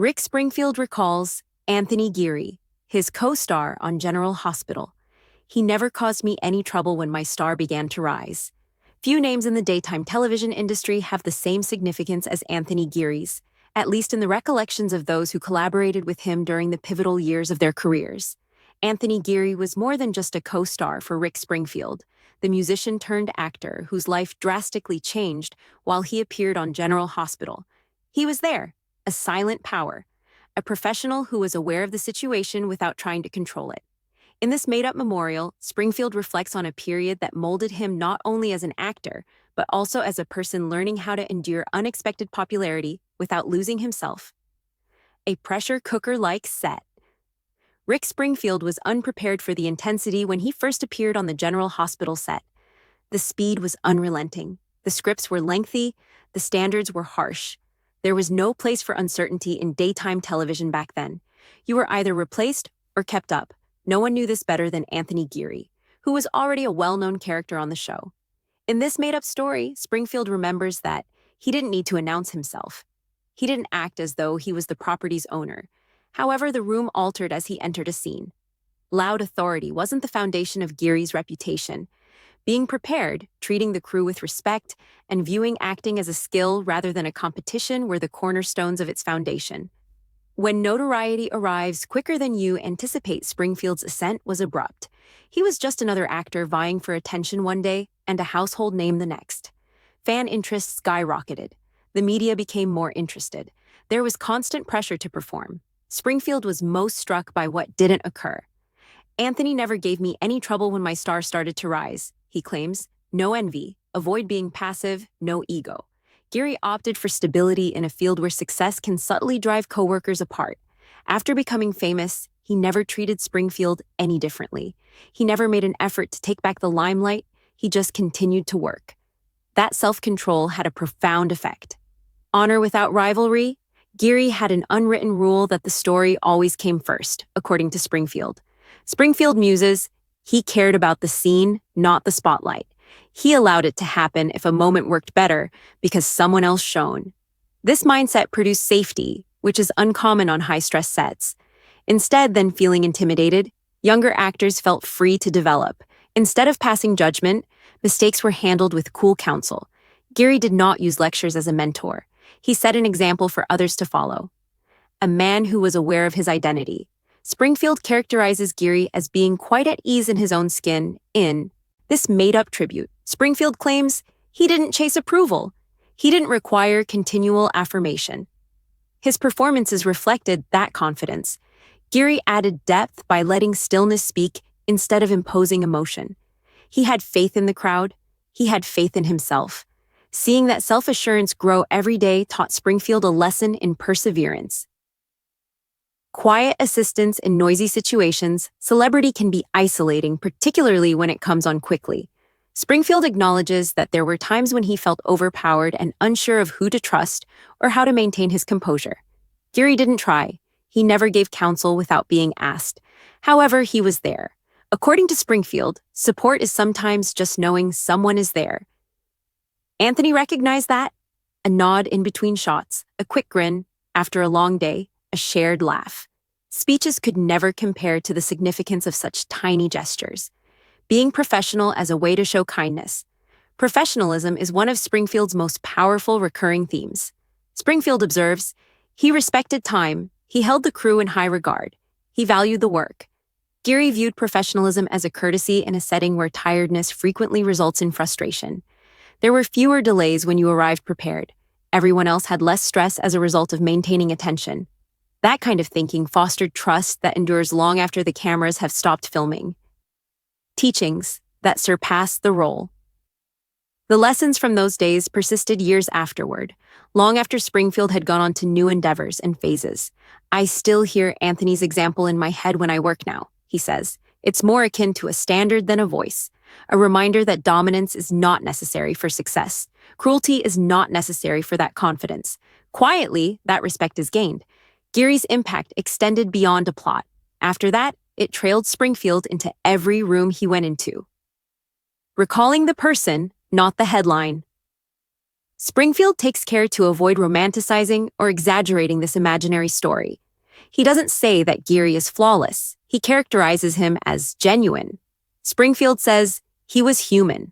Rick Springfield recalls Anthony Geary, his co-star on General Hospital. He never caused me any trouble when my star began to rise. Few names in the daytime television industry have the same significance as Anthony Geary's, at least in the recollections of those who collaborated with him during the pivotal years of their careers. Anthony Geary was more than just a co-star for Rick Springfield, the musician-turned-actor whose life drastically changed while he appeared on General Hospital. He was there, a silent power, a professional who was aware of the situation without trying to control it. In this made-up memorial, Springfield reflects on a period that molded him not only as an actor, but also as a person learning how to endure unexpected popularity without losing himself. A pressure cooker-like set. Rick Springfield was unprepared for the intensity when he first appeared on the General Hospital set. The speed was unrelenting. The scripts were lengthy. The standards were harsh. There was no place for uncertainty in daytime television back then. You were either replaced or kept up. No one knew this better than Anthony Geary, who was already a well-known character on the show. In this made-up story, Springfield remembers that he didn't need to announce himself. He didn't act as though he was the property's owner. However, the room altered as he entered a scene. Loud authority wasn't the foundation of Geary's reputation. Being prepared, treating the crew with respect, and viewing acting as a skill rather than a competition were the cornerstones of its foundation. When notoriety arrives quicker than you anticipate, Springfield's ascent was abrupt. He was just another actor vying for attention one day and a household name the next. Fan interest skyrocketed. The media became more interested. There was constant pressure to perform. Springfield was most struck by what didn't occur. Anthony never gave me any trouble when my star started to rise, he claims. No envy, avoid being passive, no ego. Geary opted for stability in a field where success can subtly drive coworkers apart. After becoming famous, he never treated Springfield any differently. He never made an effort to take back the limelight. He just continued to work. That self-control had a profound effect. Honor without rivalry? Geary had an unwritten rule that the story always came first, according to Springfield. Springfield muses, he cared about the scene, not the spotlight. He allowed it to happen if a moment worked better because someone else shone. This mindset produced safety, which is uncommon on high-stress sets. Instead than feeling intimidated, younger actors felt free to develop. Instead of passing judgment, mistakes were handled with cool counsel. Geary did not use lectures as a mentor. He set an example for others to follow. A man who was aware of his identity. Springfield characterizes Geary as being quite at ease in his own skin in this made-up tribute. Springfield claims he didn't chase approval. He didn't require continual affirmation. His performances reflected that confidence. Geary added depth by letting stillness speak instead of imposing emotion. He had faith in the crowd. He had faith in himself. Seeing that self-assurance grow every day taught Springfield a lesson in perseverance. Quiet assistance in noisy situations, celebrity can be isolating, particularly when it comes on quickly. Springfield acknowledges that there were times when he felt overpowered and unsure of who to trust or how to maintain his composure. Geary didn't try. He never gave counsel without being asked. However, he was there. According to Springfield, support is sometimes just knowing someone is there. Anthony recognized that. A nod in between shots, a quick grin, after a long day, a shared laugh. Speeches could never compare to the significance of such tiny gestures. Being professional as a way to show kindness. Professionalism is one of Springfield's most powerful recurring themes. Springfield observes, he respected time, he held the crew in high regard, he valued the work. Geary viewed professionalism as a courtesy in a setting where tiredness frequently results in frustration. There were fewer delays when you arrived prepared. Everyone else had less stress as a result of maintaining attention. That kind of thinking fostered trust that endures long after the cameras have stopped filming. Teachings that surpass the role. The lessons from those days persisted years afterward, long after Springfield had gone on to new endeavors and phases. I still hear Anthony's example in my head when I work now, he says. It's more akin to a standard than a voice, a reminder that dominance is not necessary for success. Cruelty is not necessary for that confidence. Quietly, that respect is gained. Geary's impact extended beyond a plot. After that, it trailed Springfield into every room he went into. Recalling the person, not the headline. Springfield takes care to avoid romanticizing or exaggerating this imaginary story. He doesn't say that Geary is flawless. He characterizes him as genuine. Springfield says he was human.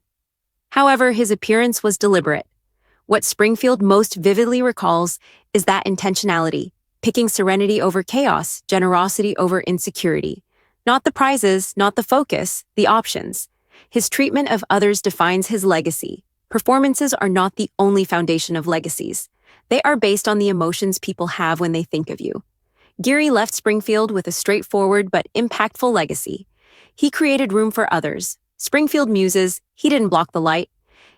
However, his appearance was deliberate. What Springfield most vividly recalls is that intentionality, picking serenity over chaos, generosity over insecurity. Not the prizes, not the focus, the options. His treatment of others defines his legacy. Performances are not the only foundation of legacies. They are based on the emotions people have when they think of you. Geary left Springfield with a straightforward but impactful legacy. He created room for others. Springfield muses, he didn't block the light.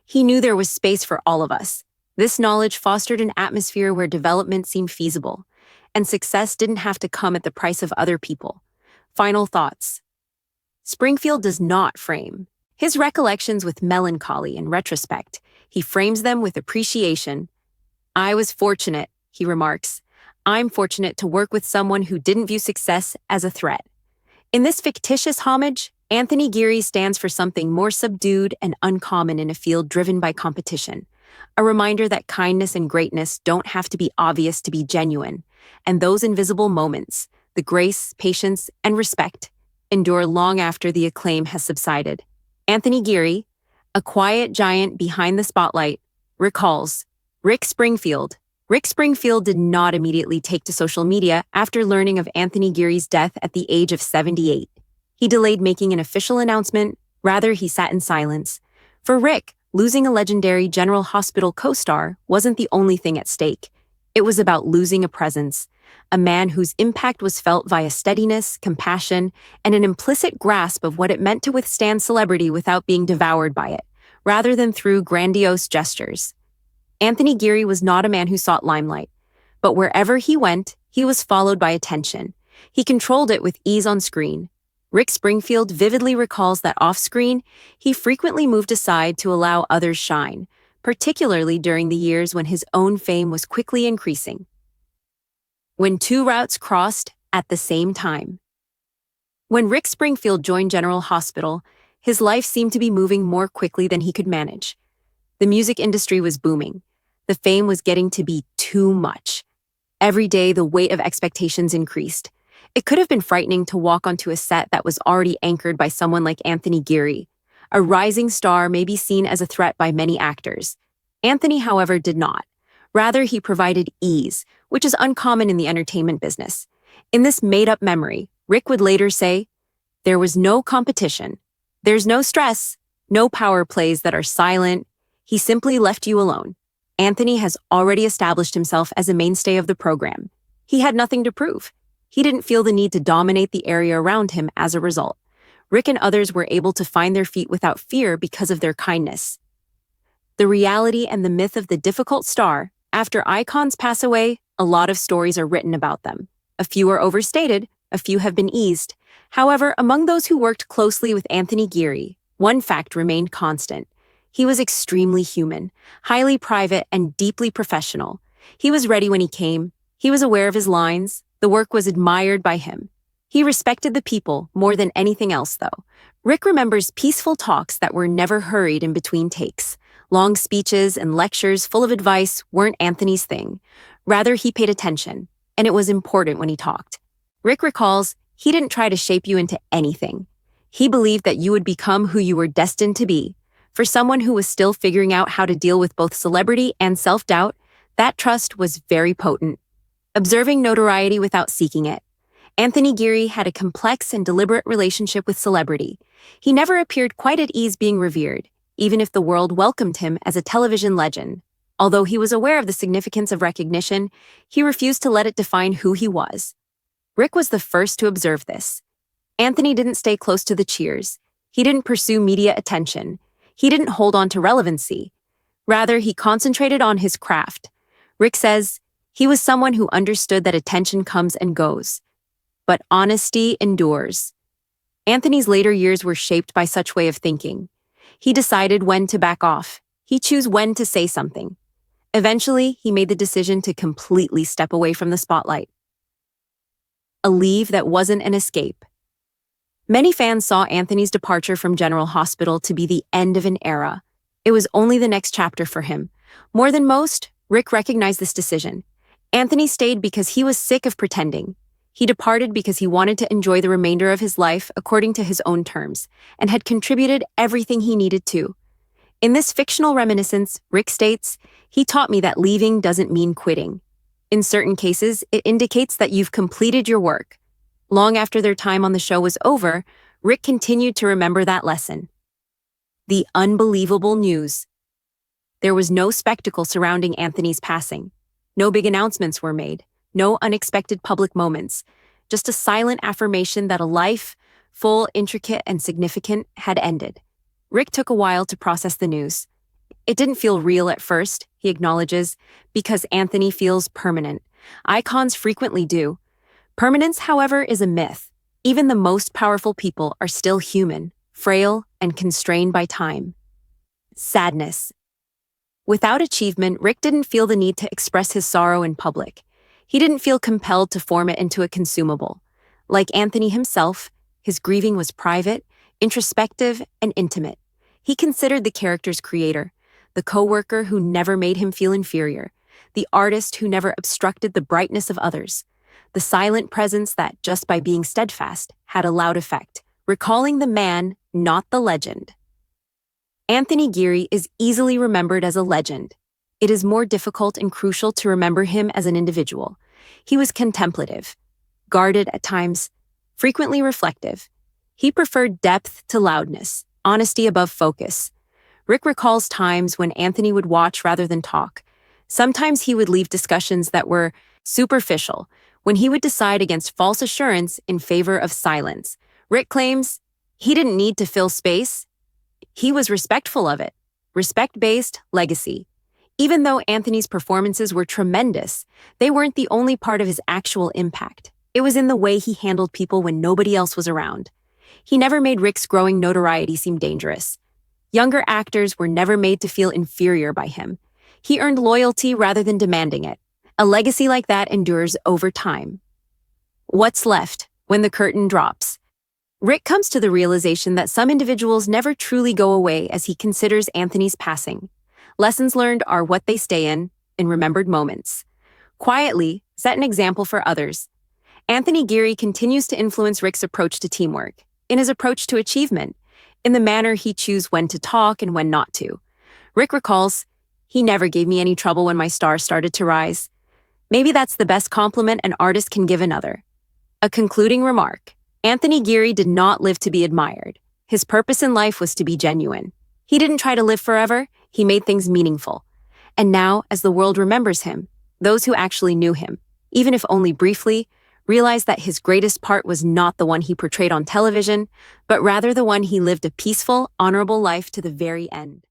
He knew there was space for all of us. This knowledge fostered an atmosphere where development seemed feasible, and success didn't have to come at the price of other people. Final thoughts. Springfield does not frame his recollections with melancholy in retrospect. He frames them with appreciation. I was fortunate, he remarks. I'm fortunate to work with someone who didn't view success as a threat. In this fictitious homage, Anthony Geary stands for something more subdued and uncommon in a field driven by competition. A reminder that kindness and greatness don't have to be obvious to be genuine, and those invisible moments, the grace, patience, and respect, endure long after the acclaim has subsided. Anthony Geary, a quiet giant behind the spotlight, recalls Rick Springfield. Rick Springfield did not immediately take to social media after learning of Anthony Geary's death at the age of 78. He delayed making an official announcement, rather he sat in silence. For Rick, losing a legendary General Hospital co-star wasn't the only thing at stake. It was about losing a presence, a man whose impact was felt via steadiness, compassion, and an implicit grasp of what it meant to withstand celebrity without being devoured by it, rather than through grandiose gestures. Anthony Geary was not a man who sought limelight, but wherever he went, he was followed by attention. He controlled it with ease on screen. Rick Springfield vividly recalls that off-screen, he frequently moved aside to allow others shine, particularly during the years when his own fame was quickly increasing. When two routes crossed at the same time. When Rick Springfield joined General Hospital, his life seemed to be moving more quickly than he could manage. The music industry was booming. The fame was getting to be too much. Every day, the weight of expectations increased. It could have been frightening to walk onto a set that was already anchored by someone like Anthony Geary. A rising star may be seen as a threat by many actors. Anthony, however, did not. Rather, he provided ease, which is uncommon in the entertainment business. In this made-up memory, Rick would later say, "There was no competition. There's no stress, no power plays that are silent. He simply left you alone." Anthony has already established himself as a mainstay of the program. He had nothing to prove. He didn't feel the need to dominate the area around him as a result. Rick and others were able to find their feet without fear because of their kindness. The reality and the myth of the difficult star. After icons pass away, a lot of stories are written about them. A few are overstated, a few have been eased. However, among those who worked closely with Anthony Geary, one fact remained constant. He was extremely human, highly private, and deeply professional. He was ready when he came. He was aware of his lines. The work was admired by him. He respected the people more than anything else, though. Rick remembers peaceful talks that were never hurried in between takes. Long speeches and lectures full of advice weren't Anthony's thing. Rather, he paid attention, and it was important when he talked. Rick recalls, he didn't try to shape you into anything. He believed that you would become who you were destined to be. For someone who was still figuring out how to deal with both celebrity and self-doubt, that trust was very potent. Observing notoriety without seeking it. Anthony Geary had a complex and deliberate relationship with celebrity. He never appeared quite at ease being revered, even if the world welcomed him as a television legend. Although he was aware of the significance of recognition, he refused to let it define who he was. Rick was the first to observe this. Anthony didn't stay close to the cheers. He didn't pursue media attention. He didn't hold on to relevancy. Rather, he concentrated on his craft. Rick says, he was someone who understood that attention comes and goes, but honesty endures. Anthony's later years were shaped by such way of thinking. He decided when to back off. He chose when to say something. Eventually, he made the decision to completely step away from the spotlight. A leave that wasn't an escape. Many fans saw Anthony's departure from General Hospital to be the end of an era. It was only the next chapter for him, More than most, Rick recognized this decision. Anthony stayed because he was sick of pretending. He departed because he wanted to enjoy the remainder of his life according to his own terms, and had contributed everything he needed to. In this fictional reminiscence, Rick states, "He taught me that leaving doesn't mean quitting. In certain cases, it indicates that you've completed your work." Long after their time on the show was over, Rick continued to remember that lesson. The unbelievable news. There was no spectacle surrounding Anthony's passing. No big announcements were made. No unexpected public moments. Just a silent affirmation that a life, full, intricate, and significant, had ended. Rick took a while to process the news. "It didn't feel real at first," he acknowledges, "because Anthony feels permanent. Icons frequently do. Permanence, however, is a myth. Even the most powerful people are still human, frail, and constrained by time." Sadness. Without achievement, Rick didn't feel the need to express his sorrow in public. He didn't feel compelled to form it into a consumable. Like Anthony himself, his grieving was private, introspective, and intimate. He considered the character's creator, the co-worker who never made him feel inferior, the artist who never obstructed the brightness of others, the silent presence that, just by being steadfast, had a loud effect, recalling the man, not the legend. Anthony Geary is easily remembered as a legend. It is more difficult and crucial to remember him as an individual. He was contemplative, guarded at times, frequently reflective. He preferred depth to loudness, honesty above focus. Rick recalls times when Anthony would watch rather than talk. Sometimes he would leave discussions that were superficial, when he would decide against false assurance in favor of silence. Rick claims he didn't need to fill space. He was respectful of it. Respect-based legacy. Even though Anthony's performances were tremendous, they weren't the only part of his actual impact. It was in the way he handled people when nobody else was around. He never made Rick's growing notoriety seem dangerous. Younger actors were never made to feel inferior by him. He earned loyalty rather than demanding it. A legacy like that endures over time. What's left when the curtain drops? Rick comes to the realization that some individuals never truly go away as he considers Anthony's passing. Lessons learned are what they stay in remembered moments. Quietly, set an example for others. Anthony Geary continues to influence Rick's approach to teamwork, in his approach to achievement, in the manner he chooses when to talk and when not to. Rick recalls, "He never gave me any trouble when my star started to rise." Maybe that's the best compliment an artist can give another. A concluding remark. Anthony Geary did not live to be admired. His purpose in life was to be genuine. He didn't try to live forever, he made things meaningful. And now, as the world remembers him, those who actually knew him, even if only briefly, realize that his greatest part was not the one he portrayed on television, but rather the one he lived a peaceful, honorable life to the very end.